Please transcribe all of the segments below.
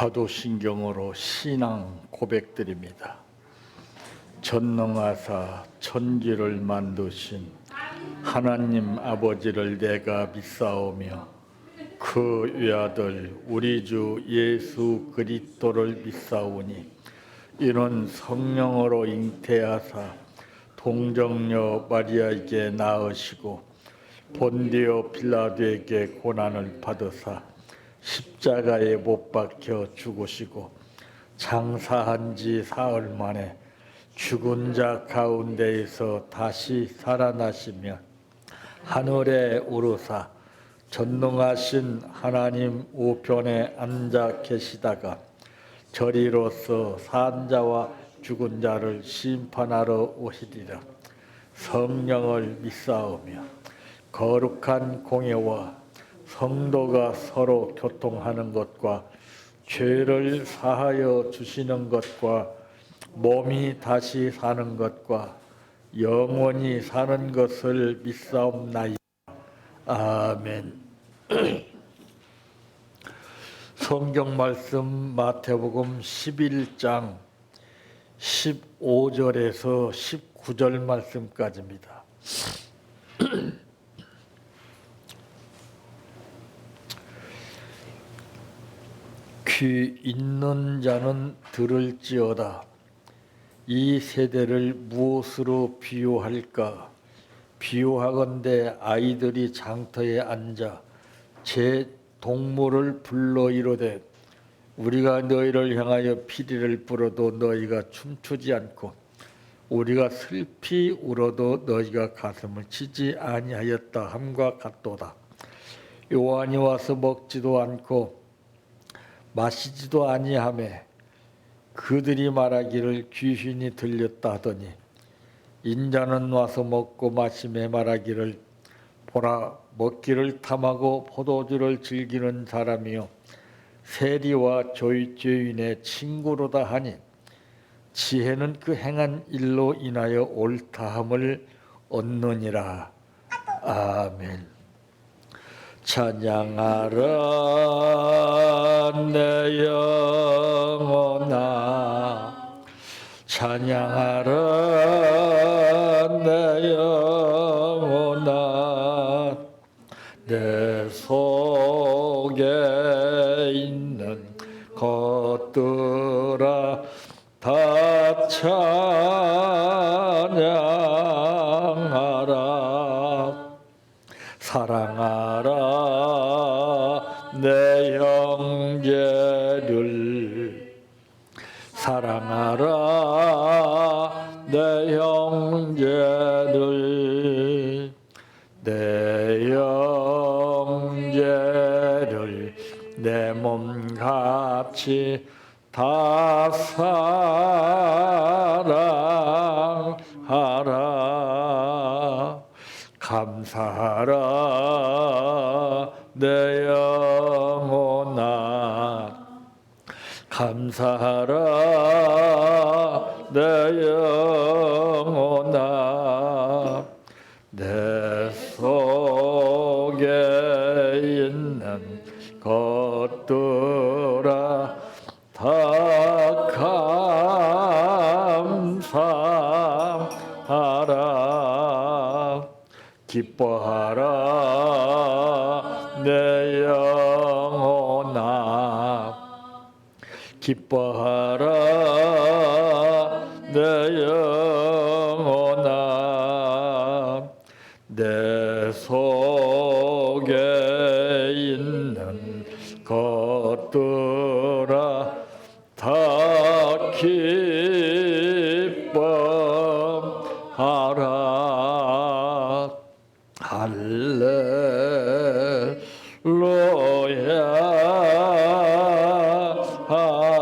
사도신경으로 신앙 고백드립니다. 전능하사 천지를 만드신 하나님 아버지를 내가 믿사오며 그 외아들 우리 주 예수 그리스도를 믿사오니 이는 성령으로 잉태하사 동정녀 마리아에게 낳으시고 본디오 빌라도에게 고난을 받으사 십자가에 못 박혀 죽으시고 장사한 지 사흘 만에 죽은 자 가운데에서 다시 살아나시며 하늘에 오르사 전능하신 하나님 우편에 앉아 계시다가 저리로서 산 자와 죽은 자를 심판하러 오시리라. 성령을 믿사오며 거룩한 공예와 성도가 서로 교통하는 것과 죄를 사하여 주시는 것과 몸이 다시 사는 것과 영원히 사는 것을 믿사옵나이다. 아멘. 성경 말씀 마태복음 11장 15절에서 19절 말씀까지입니다. 귀 있는 자는 들을지어다. 이 세대를 무엇으로 비유할까? 비유하건대 아이들이 장터에 앉아 제 동물을 불러 이르되 우리가 너희를 향하여 피리를 불어도 너희가 춤추지 않고 우리가 슬피 울어도 너희가 가슴을 치지 아니하였다 함과 같도다. 요한이 와서 먹지도 않고 마시지도 아니하매 그들이 말하기를 귀신이 들렸다 하더니 인자는 와서 먹고 마시매 말하기를 보라 먹기를 탐하고 포도주를 즐기는 사람이요 세리와 죄인의 친구로다 하니 지혜는 그 행한 일로 인하여 옳다함을 얻느니라. 아멘. 찬양하라 내 영혼아 찬양하라 내 영혼아 내 속에 있는 것들아 다 찬양하라 사랑하라 내 형제를 사랑하라 내 형제를 내 형제를 내 몸같이 다 사랑하라 감사하라 내 영혼아 감사하라 내 영혼아 내 속에 있는 것들아 다 감사하라 기뻐하라 내 영혼아 기뻐하라 내 영혼아 내 속에 있는 것들아 다 기뻐하라 할렐루야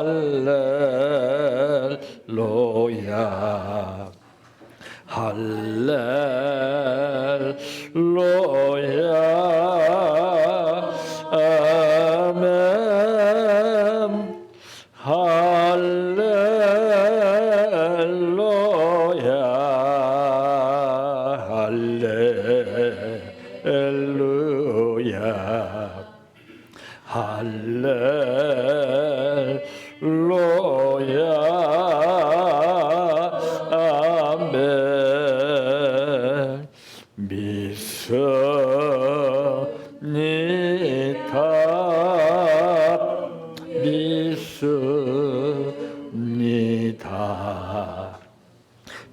할렐루야 할렐루야 아멘 할렐루야 할렐루야 할렐루야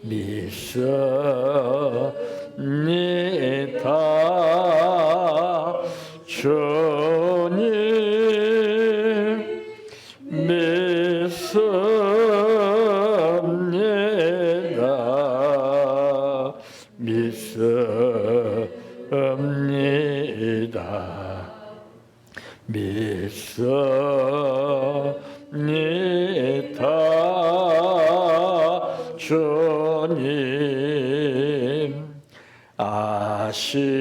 믿습니다. 주님 믿습니다. 믿습니다. 믿습니다. 주님 아시지요.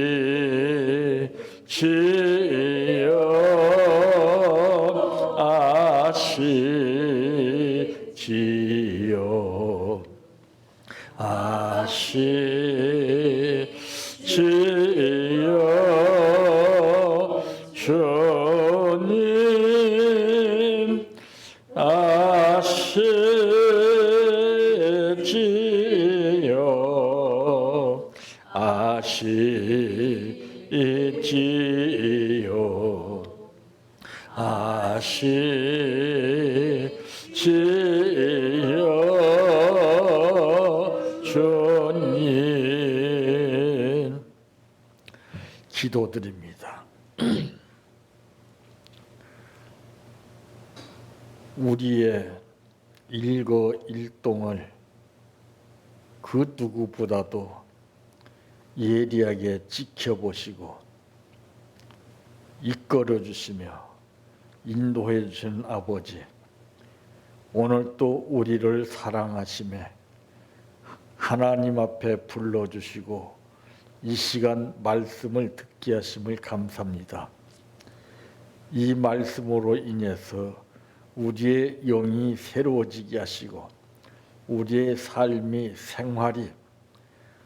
아시지요. 주님 아시지요. 아시지요. 아시지요. 주님 기도드립니다. 우리의 일거일동을 그 누구보다도 예리하게 지켜보시고 이끌어 주시며 인도해 주신 아버지, 오늘 또 우리를 사랑하시며 하나님 앞에 불러주시고 이 시간 말씀을 듣게 하심을 감사합니다. 이 말씀으로 인해서 우리의 영이 새로워지게 하시고 우리의 삶이 생활이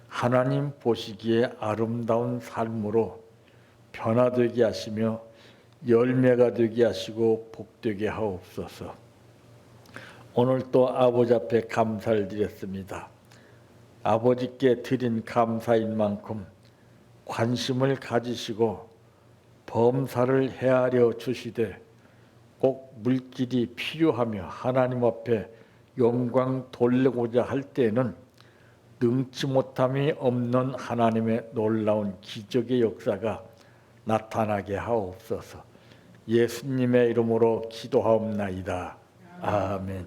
하나님 보시기에 아름다운 삶으로 변화되게 하시며 열매가 되게 하시고 복되게 하옵소서. 오늘 또 아버지 앞에 감사를 드렸습니다. 아버지께 드린 감사인 만큼 관심을 가지시고 범사를 헤아려 주시되 꼭 물질이 필요하며 하나님 앞에 영광 돌리고자 할 때에는 능치 못함이 없는 하나님의 놀라운 기적의 역사가 나타나게 하옵소서. 예수님의 이름으로 기도하옵나이다. 아멘.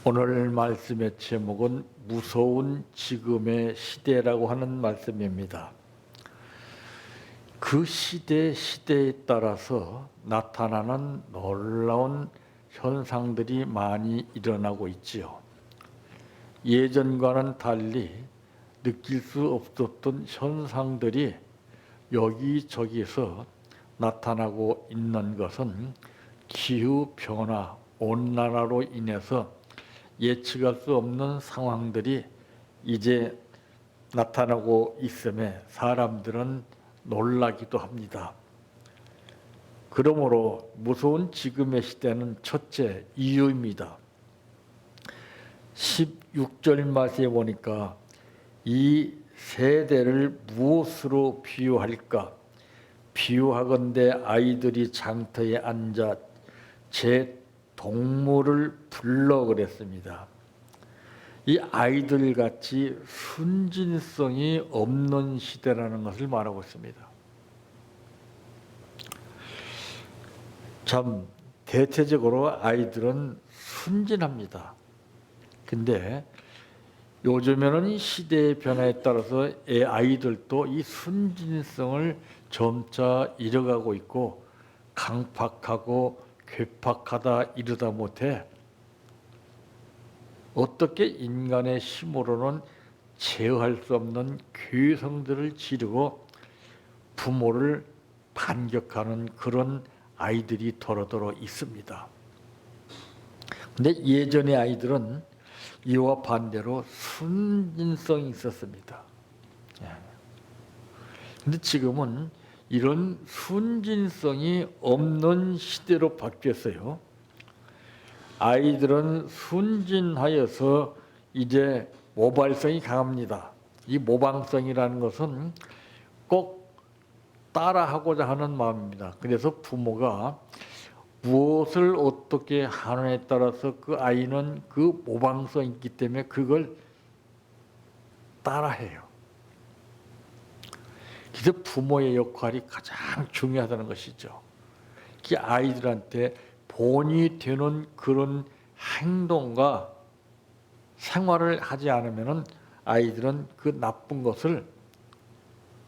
오늘 말씀의 제목은 무서운 지금의 시대라고 하는 말씀입니다. 그 시대에 따라서 나타나는 놀라운 현상들이 많이 일어나고 있지요. 예전과는 달리 느낄 수 없었던 현상들이 여기저기서 나타나고 있는 것은 기후변화, 온난화로 인해서 예측할 수 없는 상황들이 이제 나타나고 있음에 사람들은 놀라기도 합니다. 그러므로 무서운 지금의 시대는 첫째 이유입니다. 16절 말씀에 보니까 이 세대를 무엇으로 비유할까? 비유하건대 아이들이 장터에 앉아 제 동물을 불러 그랬습니다. 이 아이들같이 순진성이 없는 시대라는 것을 말하고 있습니다. 참 대체적으로 아이들은 순진합니다. 근데 요즘에는 이 시대의 변화에 따라서 아이들도 이 순진성을 점차 잃어가고 있고 강팍하고 괴팍하다 이르다 못해 어떻게 인간의 힘으로는 제어할 수 없는 괴성들을 지르고 부모를 반격하는 그런 아이들이 더러더러 있습니다. 근데 예전의 아이들은 이와 반대로 순진성이 있었습니다. 근데 지금은 이런 순진성이 없는 시대로 바뀌었어요. 아이들은 순진하여서 이제 모발성이 강합니다. 이 모방성이라는 것은 꼭 따라하고자 하는 마음입니다. 그래서 부모가 무엇을 어떻게 하느냐에 따라서 그 아이는 그 모방성이 있기 때문에 그걸 따라해요. 그래서 부모의 역할이 가장 중요하다는 것이죠. 그 아이들한테 본이 되는 그런 행동과 생활을 하지 않으면 아이들은 그 나쁜 것을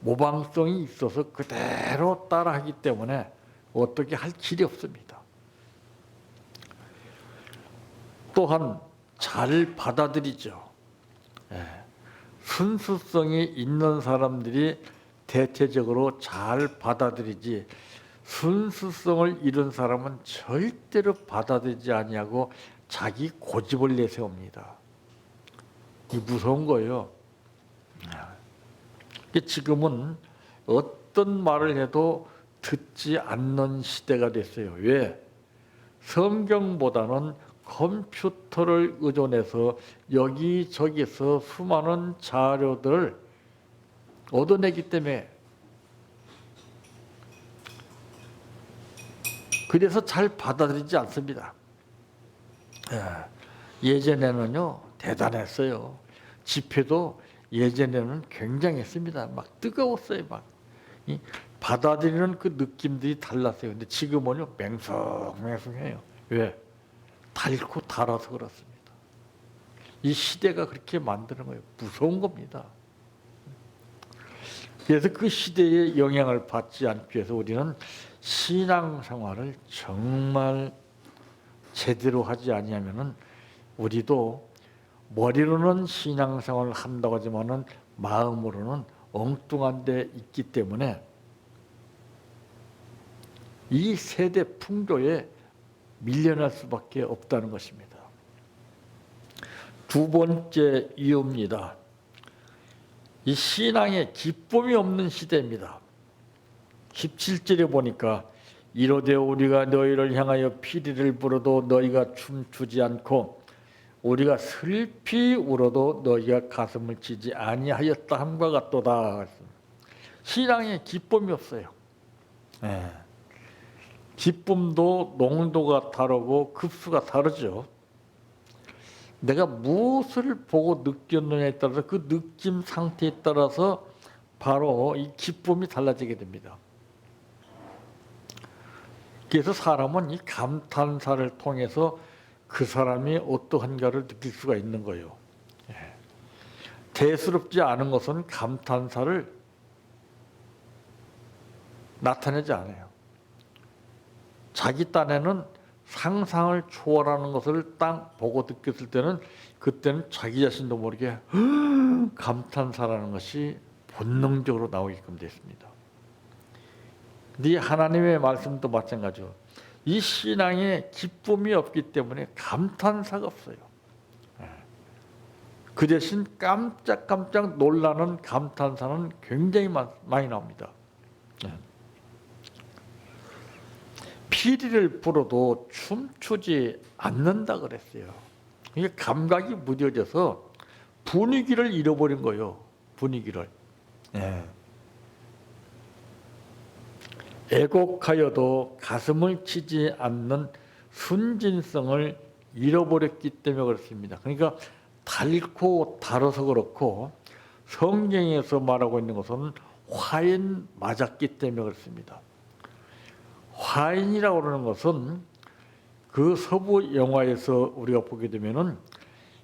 모방성이 있어서 그대로 따라하기 때문에 어떻게 할 길이 없습니다. 또한 잘 받아들이죠. 순수성이 있는 사람들이 대체적으로 잘 받아들이지, 순수성을 잃은 사람은 절대로 받아들이지 아니하고 자기 고집을 내세웁니다. 이 무서운 거예요. 지금은 어떤 말을 해도 듣지 않는 시대가 됐어요. 왜? 성경보다는 컴퓨터를 의존해서 여기저기서 수많은 자료들을 얻어내기 때문에, 그래서 잘 받아들이지 않습니다. 예전에는요 대단했어요. 집회도 예전에는 굉장했습니다. 막 뜨거웠어요. 막 받아들이는 그 느낌들이 달랐어요. 근데 지금은요 맹성맹성해요. 왜? 달고 달아서 그렇습니다. 이 시대가 그렇게 만드는 거예요. 무서운 겁니다. 그래서 그 시대의 영향을 받지 않기 위해서 우리는 신앙생활을 정말 제대로 하지 아니하면은 우리도 머리로는 신앙생활을 한다고 하지만은 마음으로는 엉뚱한 데 있기 때문에 이 세대 풍조에 밀려날 수밖에 없다는 것입니다. 두 번째 이유입니다. 이 신앙에 기쁨이 없는 시대입니다. 17절에 보니까 이로되 우리가 너희를 향하여 피리를 불어도 너희가 춤추지 않고 우리가 슬피 울어도 너희가 가슴을 치지 아니하였다 함과 같도다. 신앙에 기쁨이 없어요. 기쁨도 농도가 다르고 급수가 다르죠. 내가 무엇을 보고 느꼈느냐에 따라서 그 느낌 상태에 따라서 바로 이 기쁨이 달라지게 됩니다. 그래서 사람은 이 감탄사를 통해서 그 사람이 어떠한가를 느낄 수가 있는 거예요. 대수롭지 않은 것은 감탄사를 나타내지 않아요. 자기 딴에는 상상을 초월하는 것을 딱 보고 느꼈을 때는 그때는 자기 자신도 모르게 감탄사라는 것이 본능적으로 나오게끔 됐습니다. 근데 하나님의 말씀도 마찬가지로 이 신앙에 기쁨이 없기 때문에 감탄사가 없어요. 그 대신 깜짝깜짝 놀라는 감탄사는 굉장히 많이 나옵니다. 피리를 불어도 춤추지 않는다 그랬어요. 이게 감각이 무뎌져서 분위기를 잃어버린 거예요. 분위기를. 애곡하여도 가슴을 치지 않는 순진성을 잃어버렸기 때문에 그렇습니다. 그러니까 달고 달아서 그렇고 성경에서 말하고 있는 것은 화인 맞았기 때문에 그렇습니다. 화인이라고 하는 것은 그 서부 영화에서 우리가 보게 되면은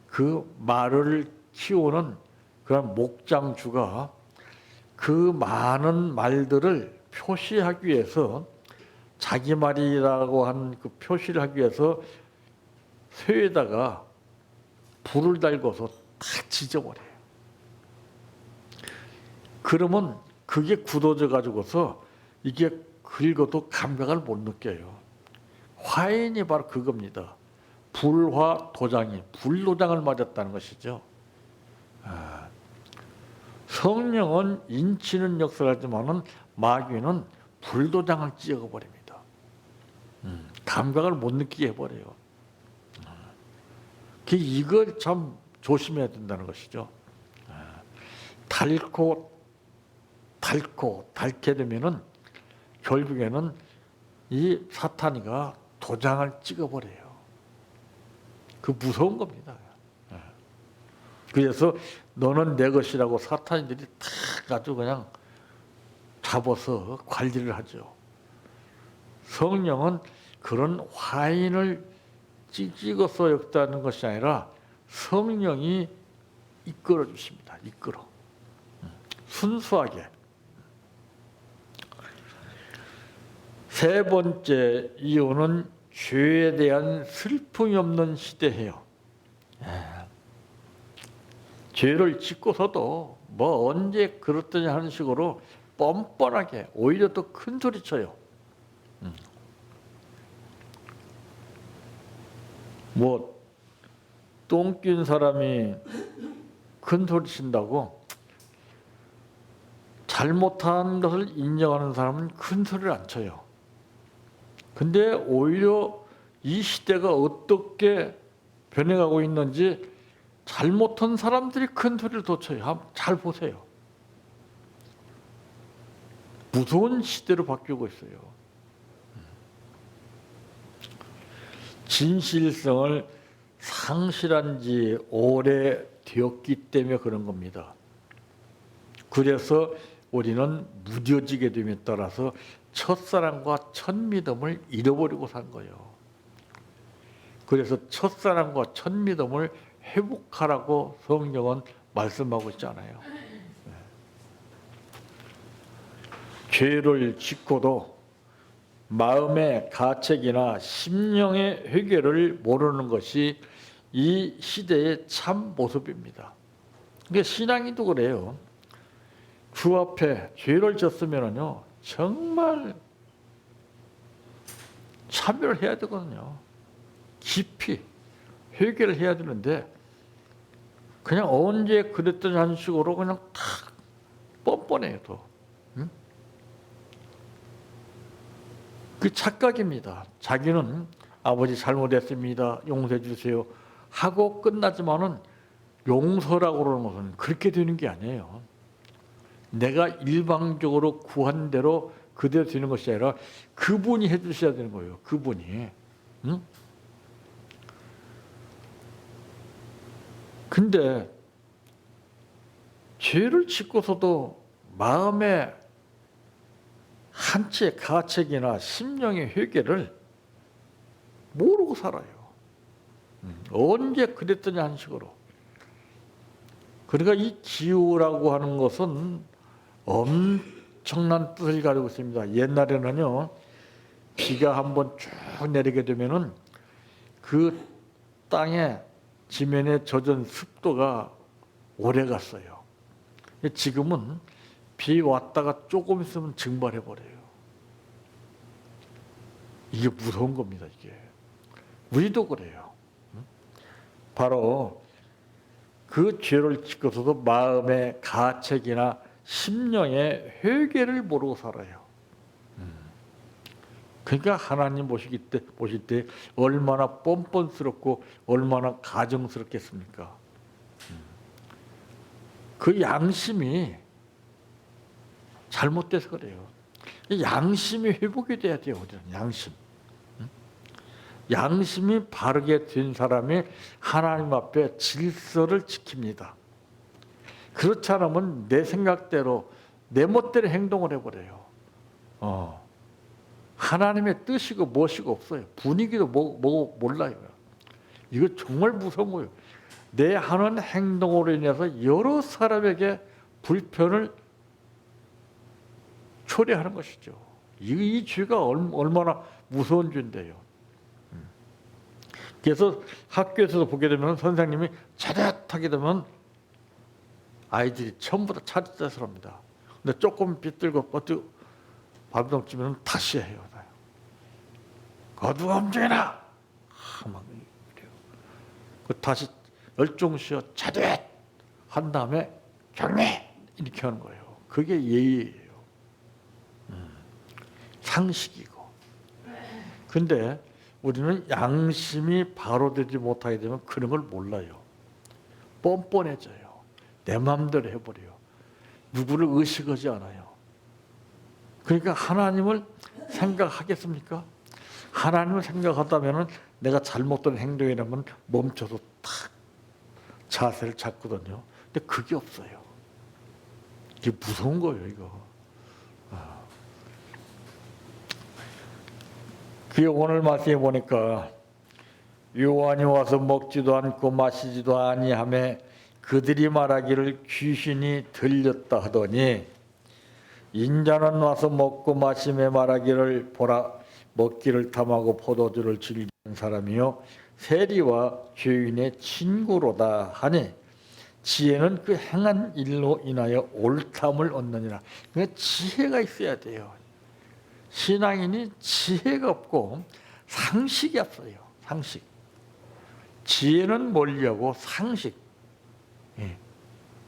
그 말을 키우는 그런 목장주가 그 많은 말들을 표시하기 위해서 자기 말이라고 한 그 표시를 하기 위해서 쇠에다가 불을 달고서 다 지져버려요. 그러면 그게 굳어져 가지고서 이게 긁어도 감각을 못 느껴요. 화인이 바로 그겁니다. 불화 도장이 불도장을 맞았다는 것이죠. 성령은 인치는 역사를 하지만은 마귀는 불도장을 찍어버립니다. 감각을 못 느끼게 해버려요. 이걸 참 조심해야 된다는 것이죠. 닳고 닳게 되면은 결국에는 이 사탄이가 도장을 찍어버려요. 그 무서운 겁니다. 그래서 너는 내 것이라고 사탄들이 탁 아주 그냥 잡아서 관리를 하죠. 성령은 그런 화인을 찍어서 역사하는 것이 아니라 성령이 이끌어 주십니다. 이끌어. 순수하게. 세 번째 이유는 죄에 대한 슬픔이 없는 시대예요. 죄를 짓고서도 뭐 언제 그렇더니 하는 식으로 뻔뻔하게 오히려 더 큰 소리 쳐요. 뭐 똥 낀 사람이 큰 소리 친다고 잘못한 것을 인정하는 사람은 큰 소리를 안 쳐요. 근데 오히려 이 시대가 어떻게 변해가고 있는지 잘못한 사람들이 큰 소리를 더 쳐요. 잘 보세요. 무서운 시대로 바뀌고 있어요. 진실성을 상실한 지 오래되었기 때문에 그런 겁니다. 그래서 우리는 무뎌지게 됨에 따라서 첫사랑과 첫믿음을 잃어버리고 산 거예요. 그래서 첫사랑과 첫믿음을 회복하라고 성경은 말씀하고 있잖아요. 죄를 짓고도 마음의 가책이나 심령의 회개를 모르는 것이 이 시대의 참 모습입니다. 그러니까 신앙이도 그래요. 주 앞에 죄를 졌으면요 정말 참여를 해야 되거든요. 깊이 회개를 해야 되는데 그냥 언제 그랬더니 하는 식으로 그냥 탁 뻔뻔해요. 또. 그 착각입니다. 자기는 아버지 잘못했습니다. 용서해 주세요. 하고 끝나지만은 용서라고 그러는 것은 그렇게 되는 게 아니에요. 내가 일방적으로 구한 대로 그대로 되는 것이 아니라 그분이 해 주셔야 되는 거예요. 그분이. 응? 근데 죄를 짓고서도 마음에 한치의 가책이나 심령의 회개를 모르고 살아요. 언제 그랬더니 하는 식으로. 그러니까 이 기우라고 하는 것은 엄청난 뜻을 가지고 있습니다. 옛날에는요, 비가 한번 쭉 내리게 되면은 그 땅에 지면에 젖은 습도가 오래 갔어요. 지금은 비 왔다가 조금 있으면 증발해 버려요. 이게 무서운 겁니다. 이게 우리도 그래요. 바로 그 죄를 짓고서도 마음의 가책이나 심령의 회개를 모르고 살아요. 그러니까 하나님 보실 때 얼마나 뻔뻔스럽고 얼마나 가정스럽겠습니까? 그 양심이 잘못돼서 그래요. 양심이 회복이 돼야 돼요. 양심. 양심이 바르게 된 사람이 하나님 앞에 질서를 지킵니다. 그렇지 않으면 내 생각대로 내 멋대로 행동을 해버려요. 하나님의 뜻이고 무엇이고 없어요. 분위기도 뭐 몰라요. 이거 정말 무서운 거예요. 내 하는 행동으로 인해서 여러 사람에게 불편을 초래하는 것이죠. 이 죄가 얼마나 무서운 죄인데요. 그래서 학교에서도 보게 되면 선생님이 차렷하게 되면 아이들이 전부 다 차렷대서랍니다. 근데 조금 빗들고 발버둥 치면 다시 해요. 거두어 움직여라! 막 그래요. 다시 열중시어 차렷! 한 다음에 경례! 이렇게 하는 거예요. 그게 예의예요. 상식이고. 근데 우리는 양심이 바로 되지 못하게 되면 그런 걸 몰라요. 뻔뻔해져요. 내 마음대로 해버려요. 누구를 의식하지 않아요. 그러니까 하나님을 생각하겠습니까? 하나님을 생각하다면은 내가 잘못된 행동이라면 멈춰서 탁 자세를 잡거든요. 근데 그게 없어요. 이게 무서운 거예요, 이거. 그 오늘 말씀에 보니까 요한이 와서 먹지도 않고 마시지도 아니하며 그들이 말하기를 귀신이 들렸다 하더니 인자는 와서 먹고 마시며 말하기를 보라 먹기를 탐하고 포도주를 즐기는 사람이요 세리와 죄인의 친구로다 하니 지혜는 그 행한 일로 인하여 옳담을 얻느니라. 그러니까 지혜가 있어야 돼요. 신앙인이 지혜가 없고 상식이 없어요. 상식. 지혜는 뭘려고 상식.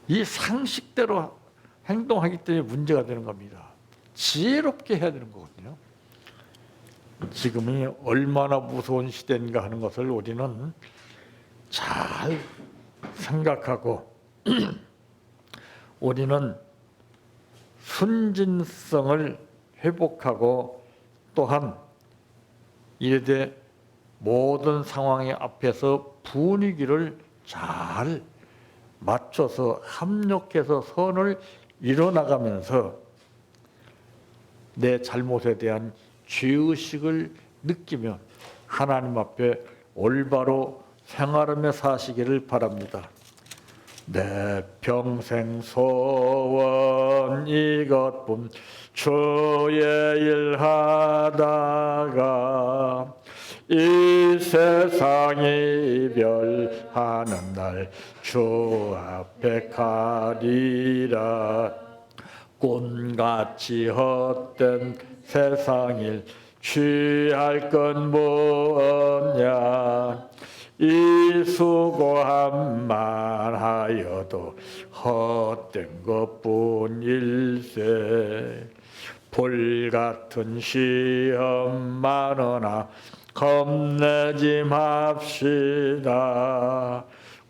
이 상식대로 행동하기 때문에 문제가 되는 겁니다. 지혜롭게 해야 되는 거거든요. 지금이 얼마나 무서운 시대인가 하는 것을 우리는 잘 생각하고 우리는 순진성을 회복하고 또한 이래되 모든 상황의 앞에서 분위기를 잘 맞춰서 합력해서 선을 이뤄나가면서 내 잘못에 대한 죄의식을 느끼며 하나님 앞에 올바로 생활하며 사시기를 바랍니다. 내 평생 소원 이것뿐 주의 일 하다가 이 세상 이별하는 날 주 앞에 가리라. 꿈같이 헛된 세상일 취할 건 뭐냐. 이 수고한 하여도 헛된 것뿐일세. 불같은 시험 많으나 겁내지 맙시다.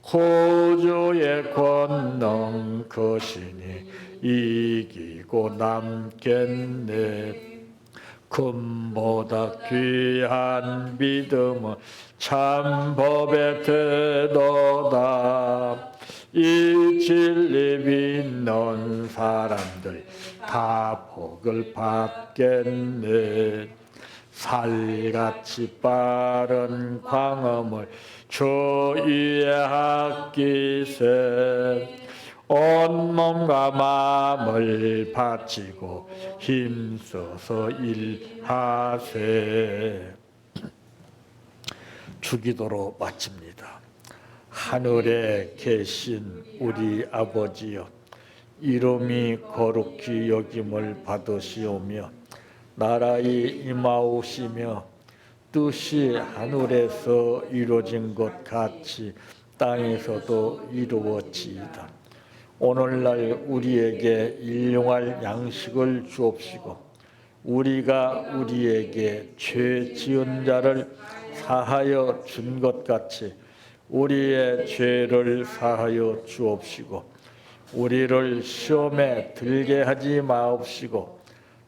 구주의 권능 크시니 이기고 남겠네. 금보다 귀한 믿음은 참 법의 태도다. 이 진리 믿는 사람들 다 복을 받겠네. 살같이 빠른 광음을 주 위에 아끼세. 온몸과 마음을 바치고 힘써서 일하세. 주기도로 마칩니다. 하늘에 계신 우리 아버지여, 이름이 거룩히 여김을 받으시오며 나라의 임하오시며 뜻이 하늘에서 이루어진 것 같이 땅에서도 이루어지이다. 오늘날 우리에게 일용할 양식을 주옵시고 우리가 우리에게 죄 지은 자를 사하여 준 것 같이 우리의 죄를 사하여 주옵시고 우리를 시험에 들게 하지 마옵시고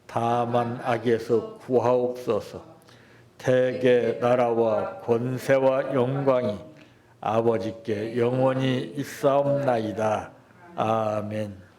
다만 악에서 구하옵소서. 대개 나라와 권세와 영광이 아버지께 영원히 있사옵나이다. 아멘.